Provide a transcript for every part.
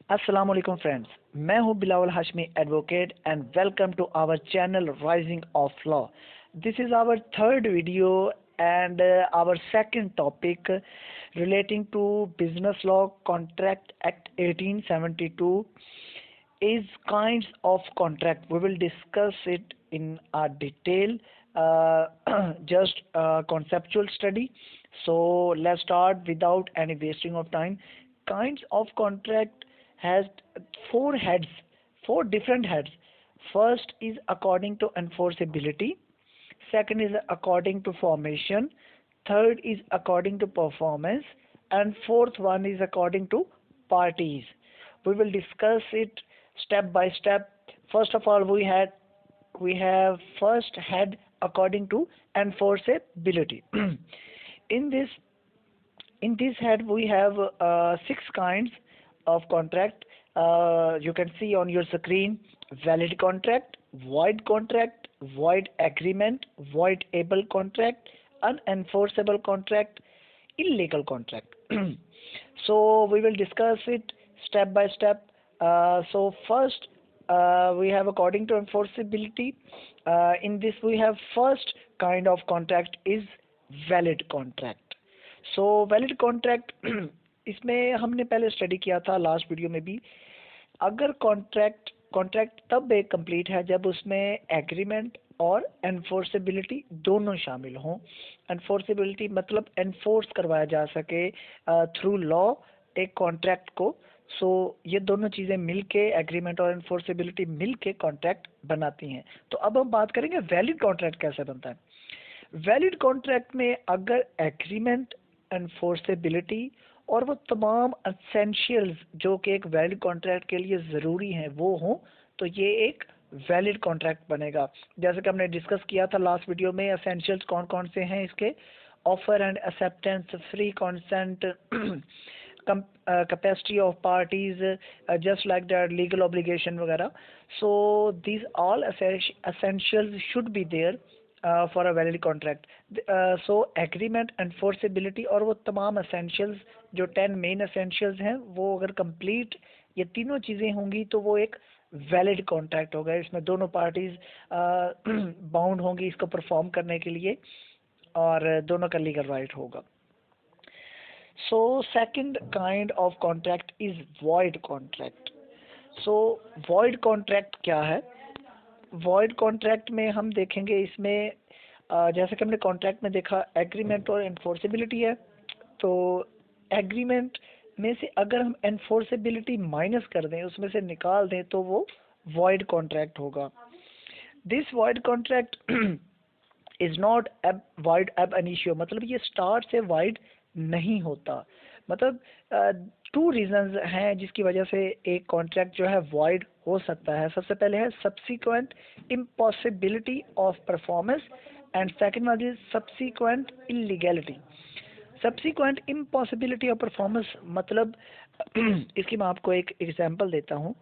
अस्सलाम वालेकुम फ्रेंड्स, मैं हूं Bilawal Hashmi advocate and welcome to our channel rising of law. This is our third video and our second topic relating to Business Law Contract Act 1872 is kinds of contract. We will discuss it in a detail, just conceptual study. So let's start without any wasting of time. Kinds of contract has four heads, four different heads. First is according to enforceability, second is according to formation, third is according to performance, and fourth one is according to parties. We will discuss it step by step. First of all, we have first head according to enforceability. in this in this head we have six kinds of contract. You can see on your screen: valid contract, void agreement, void able contract, unenforceable contract, illegal contract. So we will discuss it step by step. So first, we have according to enforceability. In this we have first kind of contract is valid contract. So valid contract इसमें हमने पहले study किया था last video में भी। अगर contract contract तब एक कंप्लीट है जब उसमें एग्रीमेंट और एनफोर्सेबिलिटी दोनों शामिल हों। एनफोर्सेबिलिटी मतलब एनफोर्स करवाया जा सके थ्रू लॉ एक कॉन्ट्रैक्ट को। सो ये दोनों चीज़ें मिलके, एग्रीमेंट और एनफोर्सेबिलिटी मिलके कॉन्ट्रैक्ट बनाती हैं। तो अब हम बात करेंगे वैलिड कॉन्ट्रैक्ट कैसे बनता है। वैलिड कॉन्ट्रैक्ट में अगर एग्रीमेंट, एनफोर्सेबिलिटी और वो तमाम एसेंशियल्स जो कि एक वैलिड कॉन्ट्रैक्ट के लिए ज़रूरी हैं वो हों, तो ये एक वैलिड कॉन्ट्रैक्ट बनेगा। जैसे कि हमने डिस्कस किया था लास्ट वीडियो में, एसेंशियल्स कौन कौन से हैं इसके: offer and acceptance, free consent, capacity of parties, just like that legal obligation वगैरह. So these all essentials should be there for a valid contract. So agreement, enforceability और वो तमाम essentials जो 10 main essentials हैं वो अगर complete ये तीनों चीज़ें होंगी तो वो एक वैलिड कॉन्ट्रैक्ट होगा। इसमें दोनों पार्टीज बाउंड होंगी इसको परफॉर्म करने के लिए और दोनों का लीगल राइट होगा। So second kind of contract is void contract. So void contract क्या है? void contract में हम देखेंगे इसमें जैसे कि हमने कॉन्ट्रैक्ट में देखा एग्रीमेंट और एनफोर्सेबिलिटी है, तो एग्रीमेंट में से अगर हम एनफोर्सेबिलिटी माइनस कर दें, उसमें से निकाल दें, तो वो void contract होगा। This void contract is not void ab initio, मतलब ये स्टार्ट से void नहीं होता। मतलब टू रीजंस हैं जिसकी वजह से एक कॉन्ट्रैक्ट जो है वॉइड हो सकता है। सबसे पहले है subsequent impossibility of performance and second one is subsequent illegality. Subsequent impossibility of performance मतलब इसकी मैं आपको एक एग्जांपल देता हूँ।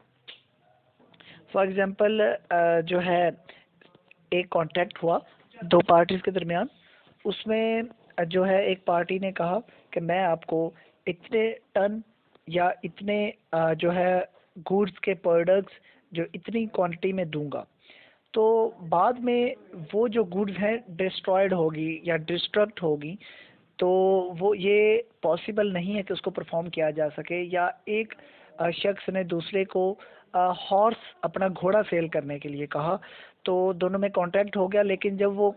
फॉर एग्जांपल जो है एक कॉन्ट्रैक्ट हुआ दो पार्टीज के दरमियान, उसमें जो है एक पार्टी ने कहा कि मैं आपको इतने टन या इतने जो है गुड्स के प्रोडक्ट्स जो इतनी क्वांटिटी में दूंगा, तो बाद में वो जो गुड्स हैं डिस्ट्रॉयड होगी या डिस्ट्रक्ट होगी, तो वो ये पॉसिबल नहीं है कि उसको परफॉर्म किया जा सके। या एक शख्स ने दूसरे को हॉर्स अपना घोड़ा सेल करने के लिए कहा, तो दोनों में कॉन्ट्रैक्ट हो गया, लेकिन जब वो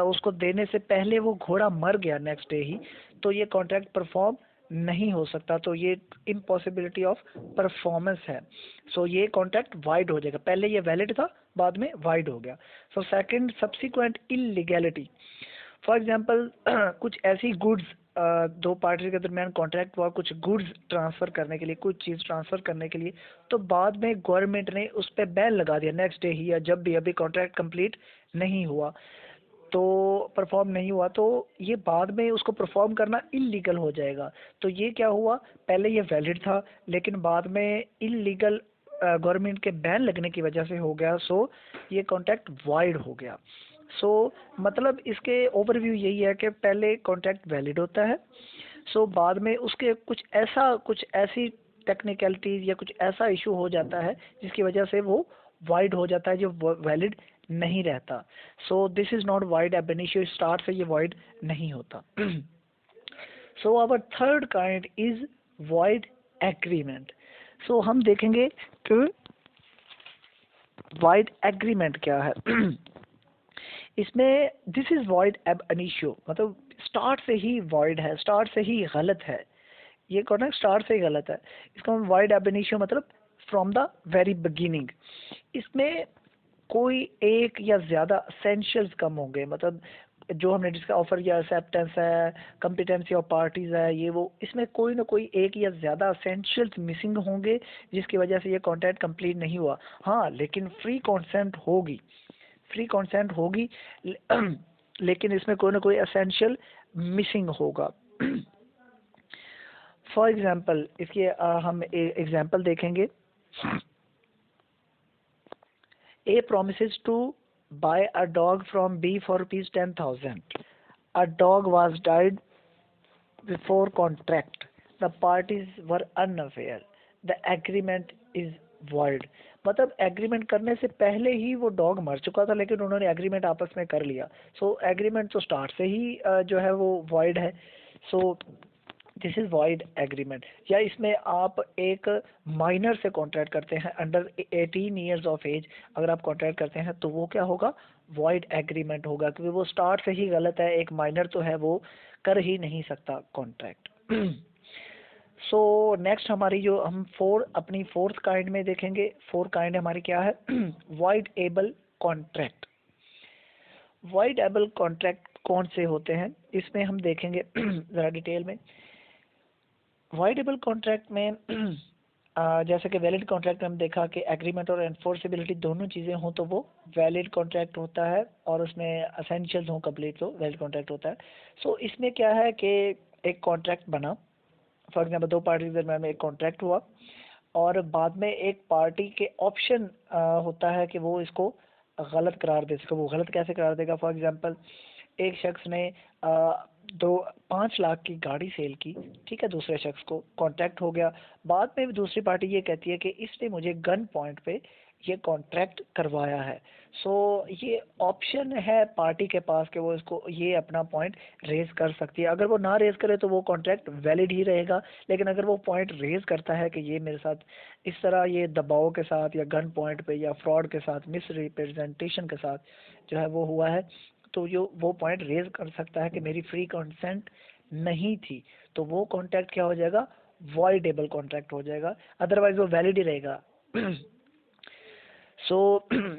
उसको देने से पहले वो घोड़ा मर गया नेक्स्ट डे ही, तो ये कॉन्ट्रैक्ट परफॉर्म नहीं हो सकता। तो ये इम्पॉसिबिलिटी ऑफ परफॉर्मेंस है। सो ये कॉन्ट्रैक्ट वाइड हो जाएगा। पहले ये वैलिड था, बाद में वाइड हो गया। So second, subsequent illegality. For example कुछ ऐसी गुड्स दो पार्टी के दरमियान कॉन्ट्रैक्ट हुआ कुछ गुड्स ट्रांसफ़र करने के लिए, कुछ चीज़ ट्रांसफ़र करने के लिए, तो बाद में गवर्नमेंट ने उस पर बैन लगा दिया नेक्स्ट डे ही, या जब भी अभी कॉन्ट्रैक्ट कंप्लीट नहीं हुआ, तो परफॉर्म नहीं हुआ, तो ये बाद में उसको परफॉर्म करना इलीगल हो जाएगा। तो ये क्या हुआ, पहले ये वैलिड था लेकिन बाद में इलीगल गवर्नमेंट के बैन लगने की वजह से हो गया। सो ये कॉन्ट्रैक्ट वाइड हो गया। सो मतलब इसके ओवरव्यू यही है कि पहले कॉन्ट्रैक्ट वैलिड होता है, सो बाद में उसके कुछ ऐसी टेक्निकलिटीज या कुछ ऐसा इशू हो जाता है जिसकी वजह से वो वाइड हो जाता है, जो वैलिड नहीं रहता। So this is not void ab initio, start से ये वाइड नहीं होता। So our third kind is void agreement. So हम देखेंगे कि वाइड एग्रीमेंट क्या है। इसमें दिस इज वॉइड एब अनिशियो, मतलब स्टार्ट से ही वॉइड है, स्टार्ट से ही गलत है, ये कौन स्टार्ट से ही गलत है। इसको हम वॉइड एब अनिशियो मतलब फ्रॉम द वेरी बिगिनिंग। इसमें कोई एक या ज़्यादा असेंशियल्स कम होंगे, मतलब जो हमने जिसका ऑफर किया, एक्सेप्टेंस है, कम्पिटेंसी ऑफ पार्टीज है, ये वो, इसमें कोई ना कोई एक या ज़्यादा असेंशियल्स मिसिंग होंगे जिसकी वजह से ये कॉन्ट्रैक्ट कंप्लीट नहीं हुआ। हाँ, लेकिन फ्री कॉन्सेंट होगी, फ्री कॉन्सेंट होगी, लेकिन इसमें कोई ना कोई असेंशियल मिसिंग होगा। फॉर एग्जाम्पल इसके हम एग्जाम्पल देखेंगे। A promises to buy a dog from B for rupees 10,000. A dog was died before contract. The parties were unaware. The agreement is void. मतलब एग्रीमेंट करने से पहले ही वो डॉग मर चुका था, लेकिन उन्होंने एग्रीमेंट आपस में कर लिया। सो एग्रीमेंट तो स्टार्ट से ही जो है वो void है। सो दिस इज वॉइड एग्रीमेंट। या इसमें आप एक माइनर से कॉन्ट्रैक्ट करते हैं अंडर 18 ईयर्स ऑफ एज, अगर आप कॉन्ट्रैक्ट करते हैं तो वो क्या होगा, वॉइड एग्रीमेंट होगा, क्योंकि वो स्टार्ट से ही गलत है, एक माइनर तो है, वो कर ही नहीं सकता कॉन्ट्रैक्ट। सो नेक्स्ट हमारी जो हम अपनी फोर्थ काइंड में देखेंगे, फोर्थ काइंड हमारी क्या है, void able contract. Void able contract कौन से होते हैं, इसमें हम देखेंगे ज़रा डिटेल में। वॉइडेबल कॉन्ट्रैक्ट में जैसे कि वैलिड कॉन्ट्रैक्ट में हम देखा कि एग्रीमेंट और एनफोर्सेबिलिटी दोनों चीज़ें हों तो वो वैलिड कॉन्ट्रैक्ट होता है, और उसमें असेंशियल्स हों कंप्लीट तो वैलिड कॉन्ट्रैक्ट होता है। सो इसमें क्या है कि एक कॉन्ट्रैक्ट बना, फॉर एग्जाम्पल दो पार्टी के दरम्यान में एक कॉन्ट्रैक्ट हुआ, और बाद में एक पार्टी के ऑप्शन होता है कि वो इसको गलत करार दे सके। वो गलत कैसे करार देगा, फॉर एग्जांपल एक शख्स ने 5 लाख की गाड़ी सेल की, ठीक है, दूसरे शख्स को कॉन्ट्रैक्ट हो गया। बाद में दूसरी पार्टी ये कहती है कि इसने मुझे गन पॉइंट पे ये कॉन्ट्रैक्ट करवाया है। सो ये ऑप्शन है पार्टी के पास कि वो इसको ये अपना पॉइंट रेज कर सकती है। अगर वो ना रेज करे तो वो कॉन्ट्रैक्ट वैलिड ही रहेगा, लेकिन अगर वो पॉइंट रेज करता है कि ये मेरे साथ इस तरह ये दबाव के साथ या गन पॉइंट पे या फ्रॉड के साथ मिस रिप्रेजेंटेशन के साथ जो है वो हुआ है, तो जो वो पॉइंट रेज कर सकता है कि मेरी फ्री कंसेंट नहीं थी, तो वो कॉन्ट्रैक्ट क्या हो जाएगा, वॉइडेबल कॉन्ट्रैक्ट हो जाएगा, अदरवाइज वो वैलिड ही रहेगा। सो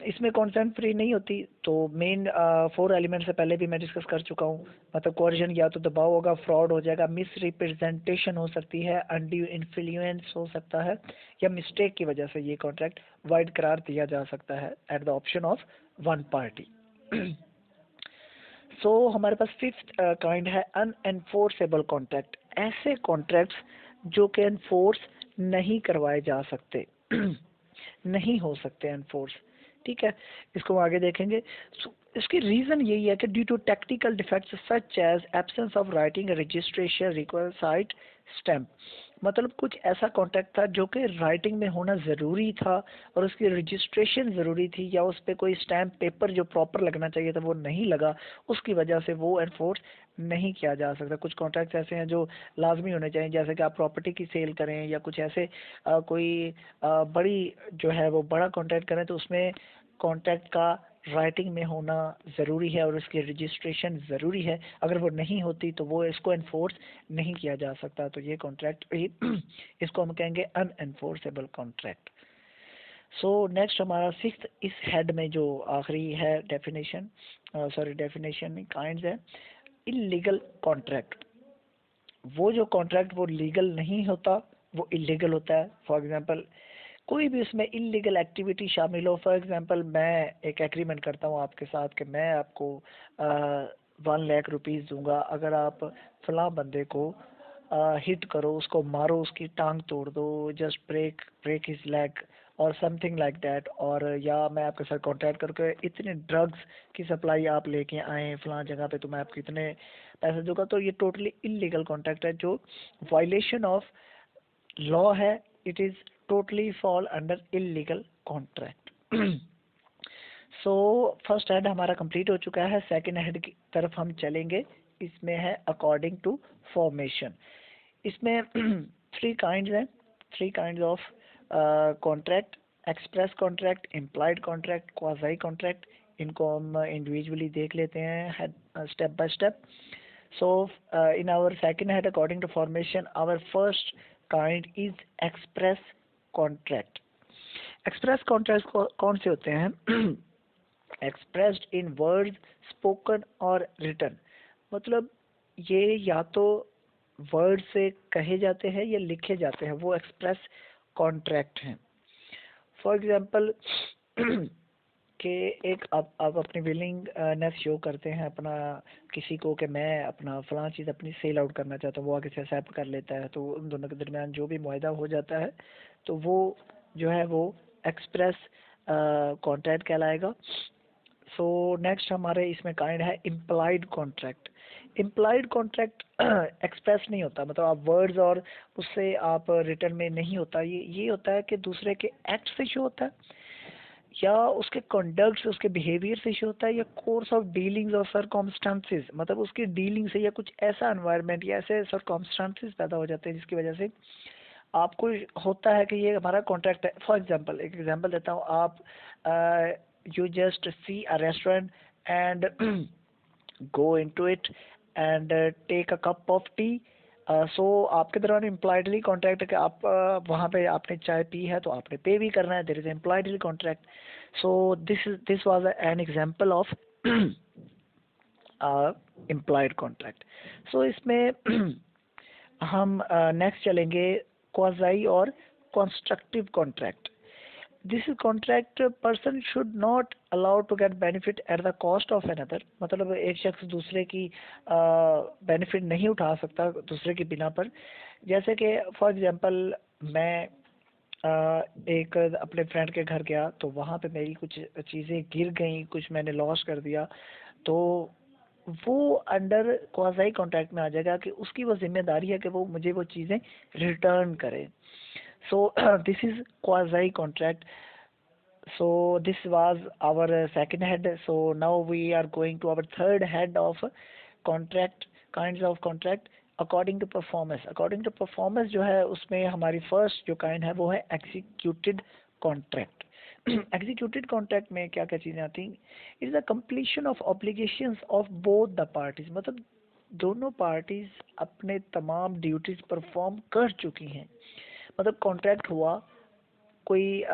इसमें कंसेंट फ्री नहीं होती। तो मेन 4 एलिमेंट से पहले भी मैं डिस्कस कर चुका हूँ, मतलब कोर्जन या तो दबाव होगा, फ्रॉड हो जाएगा, मिस रिप्रेजेंटेशन हो सकती है, अनड्यू इन्फ्लुएंस हो सकता है, या मिस्टेक की वजह से ये कॉन्ट्रैक्ट वाइड करार दिया जा सकता है at the option of one party. So हमारे पास फिफ्थ काइंड है अनएनफोर्सेबल कॉन्ट्रैक्ट। ऐसे कॉन्ट्रैक्ट्स जो कि एनफोर्स नहीं करवाए जा सकते, नहीं हो सकते एनफोर्स, ठीक है, इसको हम आगे देखेंगे। इसकी रीज़न यही है कि due to technical defects such as absence of writing registration requisite stamp, मतलब कुछ ऐसा कॉन्ट्रैक्ट था जो कि राइटिंग में होना ज़रूरी था और उसकी रजिस्ट्रेशन ज़रूरी थी, या उस पर कोई स्टैम्प पेपर जो प्रॉपर लगना चाहिए था वो नहीं लगा, उसकी वजह से वो एनफोर्स नहीं किया जा सकता। कुछ कॉन्ट्रैक्ट्स ऐसे हैं जो लाजमी होने चाहिए, जैसे कि आप प्रॉपर्टी की सेल करें या कुछ ऐसे कोई बड़ी जो है वो बड़ा कॉन्ट्रैक्ट करें, तो उसमें कॉन्ट्रैक्ट का राइटिंग में होना ज़रूरी है और उसकी रजिस्ट्रेशन ज़रूरी है। अगर वो नहीं होती तो वो इसको एनफोर्स नहीं किया जा सकता, तो ये कॉन्ट्रैक्ट इसको हम कहेंगे अनएनफोर्सेबल कॉन्ट्रैक्ट। सो नेक्स्ट हमारा सिक्स्थ इस हेड में जो आखिरी है डेफिनेशन, डेफिनेशन नहीं काइंड्स है, इलीगल कॉन्ट्रैक्ट। वो जो कॉन्ट्रैक्ट वो लीगल नहीं होता वो इलीगल होता है। फॉर एग्जांपल कोई भी उसमें इलीगल एक्टिविटी शामिल हो, फॉर एग्जांपल मैं एक एग्रीमेंट करता हूँ आपके साथ कि मैं आपको 1 लाख रुपीज़ दूंगा अगर आप फलां बंदे को हिट करो, उसको मारो, उसकी टांग तोड़ दो, just break break his leg और समथिंग लाइक दैट, और या मैं आपके साथ कॉन्टैक्ट करके इतने ड्रग्स की सप्लाई आप लेके आए फलां जगह पे तो मैं आपको इतने पैसे दूंगा, तो ये टोटली इलीगल कॉन्ट्रैक्ट है जो वायलेशन ऑफ लॉ है, it is totally fall under illegal contract. So first head हमारा कंप्लीट हो चुका है, सेकंड हेड की तरफ हम चलेंगे. इसमें है अकॉर्डिंग टू फॉर्मेशन. इसमें थ्री काइंड्स हैं, three kinds of contract: express contract, implied contract, quasi contract. इनको हम इंडिविजुअली देख लेते हैं step by step. So in our second head according to formation, our first kind is express contract. Express contract कौन से होते हैं? एक्सप्रेस्ड इन वर्ड्स, स्पोकन और रिटन. मतलब ये या तो वर्ड से कहे जाते हैं या लिखे जाते हैं, वो एक्सप्रेस कॉन्ट्रैक्ट हैं. फॉर एग्जांपल कि एक आप अपनी विलिंगनेस शो करते हैं अपना किसी को कि मैं अपना फलां चीज़ अपनी सेल आउट करना चाहता हूँ, वो आगे से एक्सेप्ट कर लेता है, तो उन दोनों के दरमियान जो भी मुआहदा हो जाता है तो वो जो है वो एक्सप्रेस कॉन्ट्रैक्ट कहलाएगा. सो नेक्स्ट हमारे इसमें काइंड है implied contract. Implied contract express नहीं होता, मतलब आप वर्ड्स और उससे आप रिटर्न में नहीं होता. ये होता है कि दूसरे के एक्ट से शो होता है, या उसके कंडक्ट से, उसके बिहेवियर से शो होता है, या कोर्स ऑफ डीलिंग्स और सरकमस्टांसेस, मतलब उसकी डीलिंग से, या कुछ ऐसा एनवायरनमेंट या ऐसे सरकमस्टांसेस पैदा हो जाते हैं जिसकी वजह से आपको होता है कि ये हमारा कॉन्ट्रैक्ट है. फॉर एग्जांपल, एक एग्जांपल देता हूँ. आप you just see a restaurant and go into it and take a cup of tea. सो आपके दौरान इम्प्लाइडली कॉन्ट्रैक्ट है कि आप वहाँ पे आपने चाय पी है तो आपने पे भी करना है. There is impliedly contract. So this was an example of implied contract. So इसमें हम नेक्स्ट चलेंगे क्वाज़ाई और constructive contract. This is contract person should not allow to get benefit at the cost of another. मतलब एक शख्स दूसरे की benefit नहीं उठा सकता दूसरे की बिना पर. जैसे कि फॉर एग्जांपल मैं एक अपने फ्रेंड के घर गया तो वहाँ पे मेरी कुछ चीज़ें गिर गई, कुछ मैंने लॉस कर दिया, तो वो अंडर क्वाज़ाई कॉन्ट्रैक्ट में आ जाएगा कि उसकी वो जिम्मेदारी है कि वो मुझे वो चीज़ें रिटर्न करे. So this is quasi contract. So this was our second head. So now we are going to our third head of contract, kinds of contract according to performance. According to performance जो है उसमें हमारी first जो kind है वो है executed contract. Executed contract में क्या क्या चीज़ें आती हैं? It is the completion of obligations of both the parties. मतलब दोनों parties अपने तमाम duties perform कर चुकी हैं. मतलब कॉन्ट्रैक्ट हुआ, कोई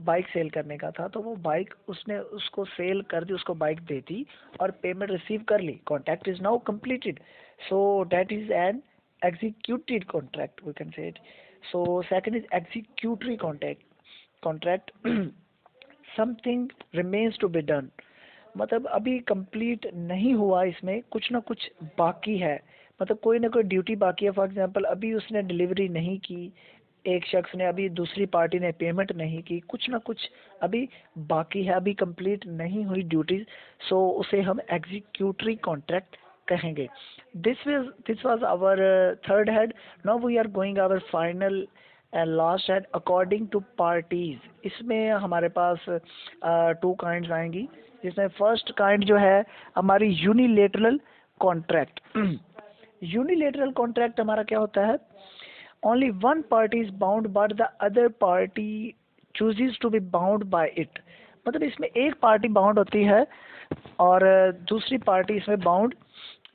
बाइक सेल करने का था तो वो बाइक उसने उसको सेल कर दी, उसको बाइक दे दी और पेमेंट रिसीव कर ली. Contract is now completed. So that is an executed contract, we can say it. So second is executory contract. Something remains to be done. मतलब अभी कंप्लीट नहीं हुआ, इसमें कुछ ना कुछ बाकी है, मतलब कोई ना कोई ड्यूटी बाकी है. फॉर एग्जांपल अभी उसने डिलीवरी नहीं की, एक शख्स ने, अभी दूसरी पार्टी ने पेमेंट नहीं की, कुछ ना कुछ अभी बाकी है, अभी कंप्लीट नहीं हुई ड्यूटीज. सो उसे हम एग्जीक्यूटरी कॉन्ट्रैक्ट कहेंगे. This was our third head. Now we are going our final and last head according to parties. इसमें हमारे पास टू काइंड्स आएंगी, जिसमें फर्स्ट काइंड जो है हमारी यूनिलेटरल कॉन्ट्रैक्ट. यूनिलेटरल कॉन्ट्रैक्ट हमारा क्या होता है? only one party is bound but the other party chooses to be bound by it. मतलब इसमें एक पार्टी बाउंड होती है और दूसरी पार्टी इसमें बाउंड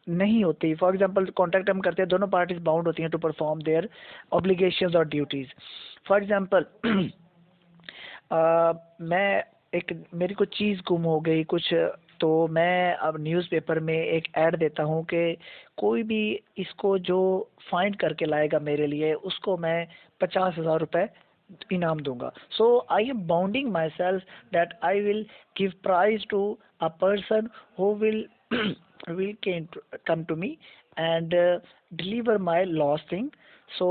नहीं होती. फॉर एग्जांपल कॉन्ट्रैक्ट हम करते हैं, दोनों पार्टीज बाउंड होती हैं टू परफॉर्म देयर ऑब्लिगेशंस और ड्यूटीज. फॉर एग्जांपल मैं मेरी कुछ चीज़ गुम हो गई कुछ, तो मैं अब न्यूज़पेपर में एक ऐड देता हूँ कि कोई भी इसको जो फाइंड करके लाएगा मेरे लिए उसको मैं 50,000 रुपये इनाम दूंगा. So I am bounding myself that I will give prize to a person who will come to me and deliver my lost thing. So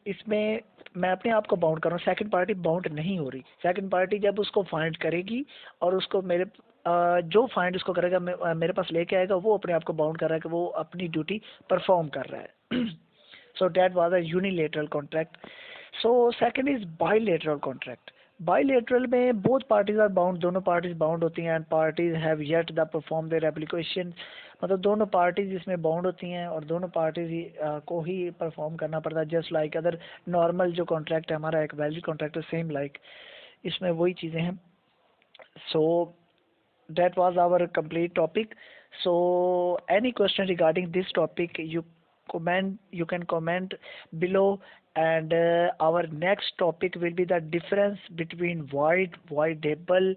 इसमें मैं अपने आप को बाउंड कर रहा हूँ, सेकंड पार्टी बाउंड नहीं हो रही. सेकंड पार्टी जब उसको फाइंड करेगी और उसको मेरे जो फाइंड उसको करेगा मेरे पास लेके आएगा, वो अपने आप को बाउंड कर रहा है कि वो अपनी ड्यूटी परफॉर्म कर रहा है. So that was a unilateral contract. So second is bilateral contract. Bilateral में बोथ पार्टीज आर बाउंड, दोनों पार्टीज बाउंड होती हैं, and parties have yet the perform their application. मतलब दोनों पार्टीज इसमें बाउंड होती हैं और दोनों पार्टीज को ही परफॉर्म करना पड़ता है, जस्ट लाइक अदर नॉर्मल जो कॉन्ट्रैक्ट है हमारा एक वैलिड कॉन्ट्रैक्ट है, सेम लाइक इसमें वही चीज़ें हैं। सो that was our complete topic. So any question regarding this topic, you can comment below, and our next topic will be the difference between voidable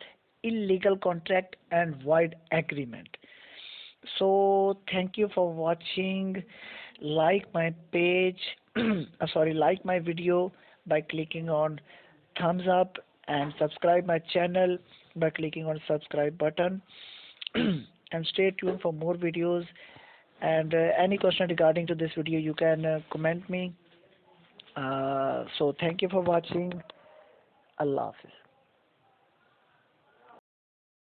illegal contract and void agreement. So thank you for watching. Like my page, sorry, like my video by clicking on thumbs up, and subscribe my channel by clicking on subscribe button. And stay tuned for more videos, and any question regarding to this video you can comment me. So thank you for watching. Allah Hafiz.